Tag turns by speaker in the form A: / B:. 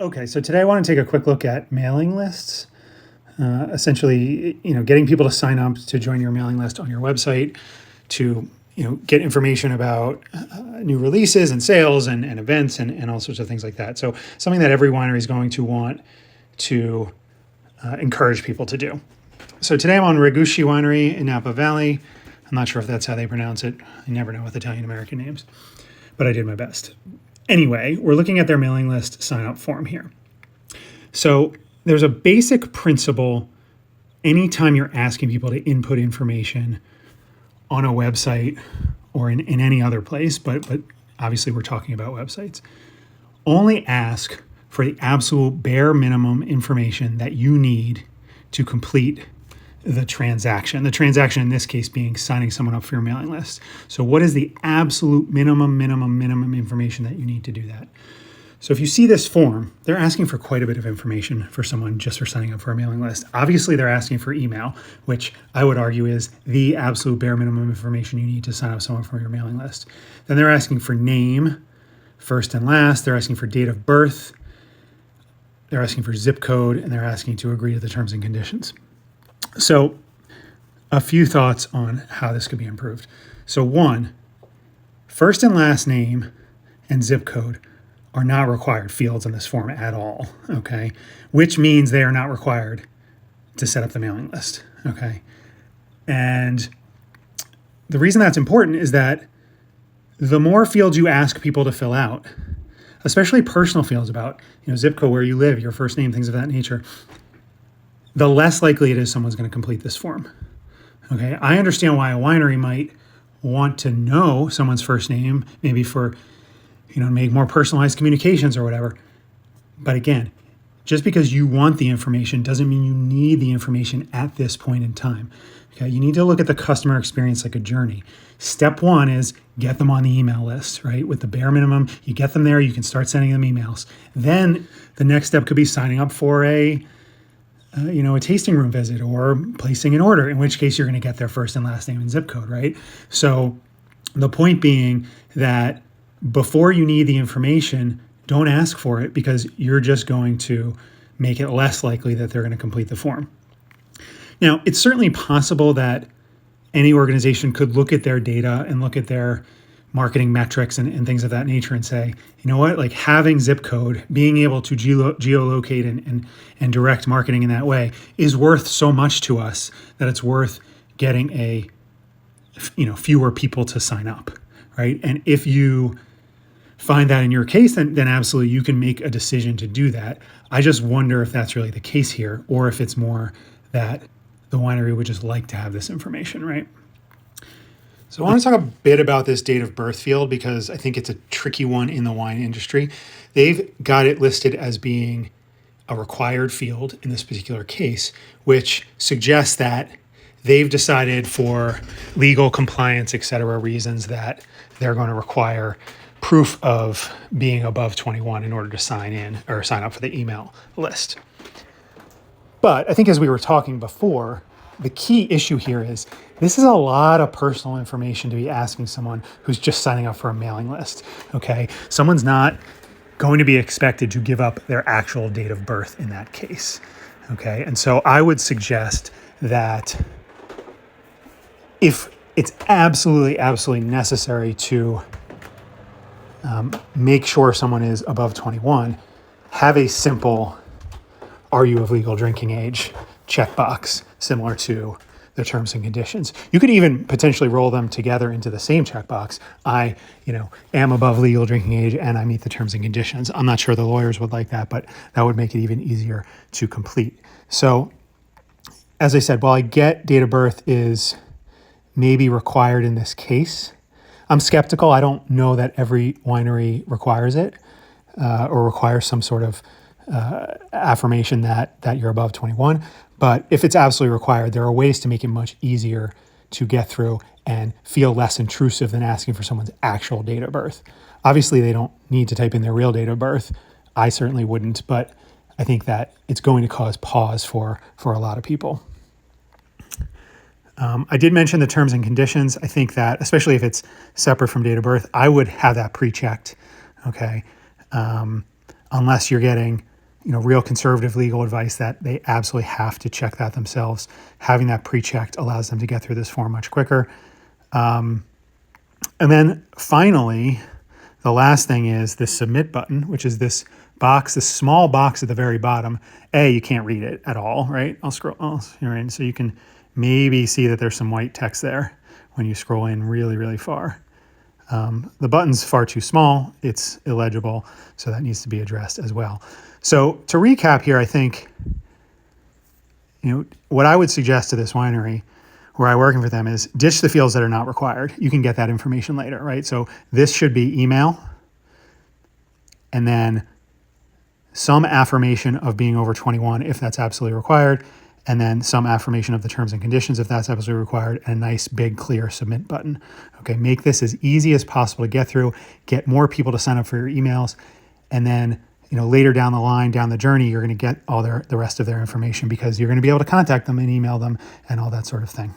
A: Okay, so today I want to take a quick look at mailing lists. Essentially, getting people to sign up to join your mailing list on your website to, get information about new releases and sales and events and all sorts of things like that. So something that every winery is going to want to encourage people to do. So today I'm on Regusci Winery in Napa Valley. I'm not sure if that's how they pronounce it. I never know with Italian-American names, but I did my best. Anyway, we're looking at their mailing list sign-up form here. So there's a basic principle anytime you're asking people to input information on a website or in any other place, but obviously we're talking about websites. Only ask for the absolute bare minimum information that you need to complete the transaction. The transaction in this case being signing someone up for your mailing list. So what is the absolute minimum information that you need to do that? So if you see this form, they're asking for quite a bit of information for someone just for signing up for a mailing list. Obviously, they're asking for email, which I would argue is the absolute bare minimum information you need to sign up someone for your mailing list. Then they're asking for name, first and last. They're asking for date of birth. They're asking for zip code, and they're asking to agree to the terms and conditions. So a few thoughts on how this could be improved. So one, first and last name and zip code are not required fields in this form at all, okay? Which means they are not required to set up the mailing list, okay? And the reason that's important is that the more fields you ask people to fill out, especially personal fields about, zip code, where you live, your first name, things of that nature, the less likely it is someone's going to complete this form, okay? I understand why a winery might want to know someone's first name, maybe for make more personalized communications or whatever. But again, just because you want the information doesn't mean you need the information at this point in time. Okay, you need to look at the customer experience like a journey. Step one is get them on the email list, right? With the bare minimum, you get them there, you can start sending them emails. Then the next step could be signing up for a tasting room visit or placing an order, in which case you're going to get their first and last name and zip code, right? So the point being that before you need the information, don't ask for it because you're just going to make it less likely that they're going to complete the form. Now, it's certainly possible that any organization could look at their data and look at their marketing metrics and things of that nature and say, like having zip code, being able to geolocate and direct marketing in that way is worth so much to us that it's worth getting fewer people to sign up, right? And if you find that in your case, then absolutely you can make a decision to do that. I just wonder if that's really the case here, or if it's more that the winery would just like to have this information, right? So I want to talk a bit about this date of birth field because I think it's a tricky one in the wine industry. They've got it listed as being a required field in this particular case, which suggests that they've decided for legal compliance, et cetera, reasons that they're going to require proof of being above 21 in order to sign in or sign up for the email list. But I think as we were talking before, the key issue here is this is a lot of personal information to be asking someone who's just signing up for a mailing list, okay? Someone's not going to be expected to give up their actual date of birth in that case, okay? And so I would suggest that if it's absolutely necessary to make sure someone is above 21, have a simple, are you of legal drinking age checkbox similar to the terms and conditions. You could even potentially roll them together into the same checkbox. I, am above legal drinking age and I meet the terms and conditions. I'm not sure the lawyers would like that, but that would make it even easier to complete. So as I said, while I get date of birth is maybe required in this case, I'm skeptical. I don't know that every winery requires it or requires some sort of affirmation that you're above 21. But if it's absolutely required, there are ways to make it much easier to get through and feel less intrusive than asking for someone's actual date of birth. Obviously, they don't need to type in their real date of birth. I certainly wouldn't, but I think that it's going to cause pause for a lot of people. I did mention the terms and conditions. I think that, especially if it's separate from date of birth, I would have that pre-checked, okay? Unless you're getting real conservative legal advice that they absolutely have to check that themselves. Having that pre-checked allows them to get through this form much quicker. And then finally, the last thing is this submit button, which is this box, this small box at the very bottom. You can't read it at all, right? I'll scroll, right? So you can maybe see that there's some white text there when you scroll in really, really far. The button's far too small, it's illegible, so that needs to be addressed as well. So to recap here, I think, what I would suggest to this winery where I'm working for them is ditch the fields that are not required. You can get that information later, right? So this should be email, and then some affirmation of being over 21 if that's absolutely required, and then some affirmation of the terms and conditions if that's absolutely required, and a nice big clear submit button. Okay, make this as easy as possible to get through, get more people to sign up for your emails, and then later down the line, down the journey, you're going to get all the rest of their information because you're going to be able to contact them and email them and all that sort of thing.